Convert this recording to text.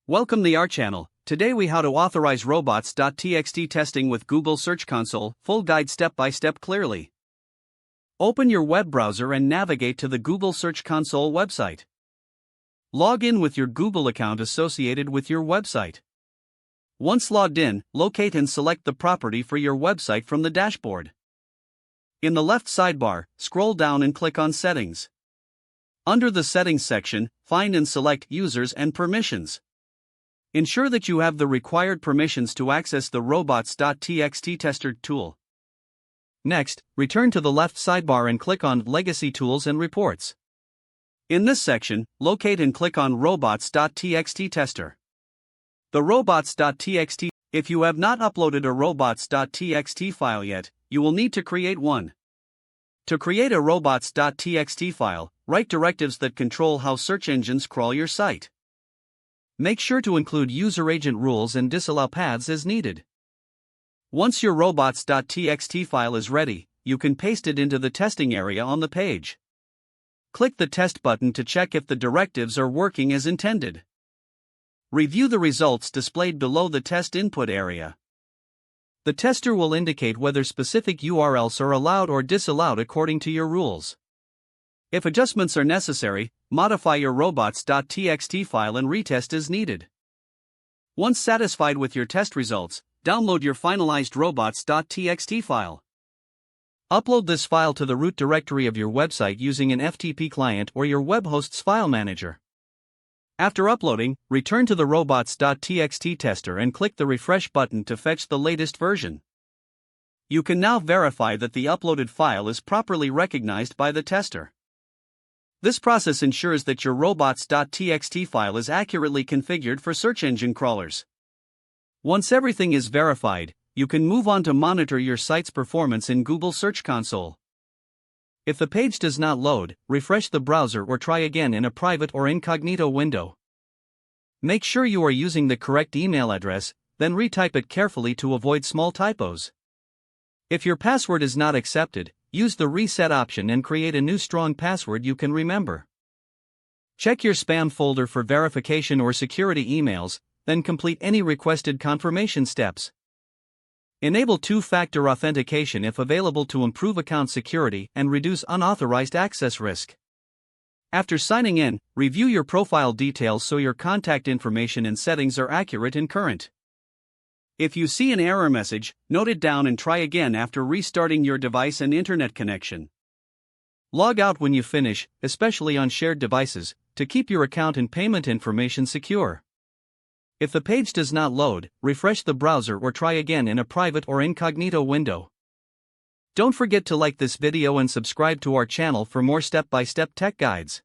Welcome to our channel. Today we how to authorize robots.txt testing with Google Search Console, full guide step by step clearly. Open your web browser and navigate to the Google Search Console website. Log in with your Google account associated with your website. Once logged in, locate and select the property for your website from the dashboard. In the left sidebar, scroll down and click on Settings. Under the Settings section, find and select Users and Permissions. Ensure that you have the required permissions to access the robots.txt tester tool. Next, return to the left sidebar and click on Legacy Tools and Reports. In this section, locate and click on robots.txt tester. The robots.txt. If you have not uploaded a robots.txt file yet, you will need to create one. To create a robots.txt file, write directives that control how search engines crawl your site. Make sure to include user agent rules and disallow paths as needed. Once your robots.txt file is ready, you can paste it into the testing area on the page. Click the test button to check if the directives are working as intended. Review the results displayed below the test input area. The tester will indicate whether specific URLs are allowed or disallowed according to your rules. If adjustments are necessary, modify your robots.txt file and retest as needed. Once satisfied with your test results, download your finalized robots.txt file. Upload this file to the root directory of your website using an FTP client or your web host's file manager. After uploading, return to the robots.txt tester and click the refresh button to fetch the latest version. You can now verify that the uploaded file is properly recognized by the tester. This process ensures that your robots.txt file is accurately configured for search engine crawlers. Once everything is verified, you can move on to monitor your site's performance in Google Search Console. If the page does not load, refresh the browser or try again in a private or incognito window. Make sure you are using the correct email address, then retype it carefully to avoid small typos. If your password is not accepted, use the reset option and create a new strong password you can remember. Check your spam folder for verification or security emails, then complete any requested confirmation steps. Enable two-factor authentication if available to improve account security and reduce unauthorized access risk. After signing in, review your profile details so your contact information and settings are accurate and current. If you see an error message, note it down and try again after restarting your device and internet connection. Log out when you finish, especially on shared devices, to keep your account and payment information secure. If the page does not load, refresh the browser or try again in a private or incognito window. Don't forget to like this video and subscribe to our channel for more step-by-step tech guides.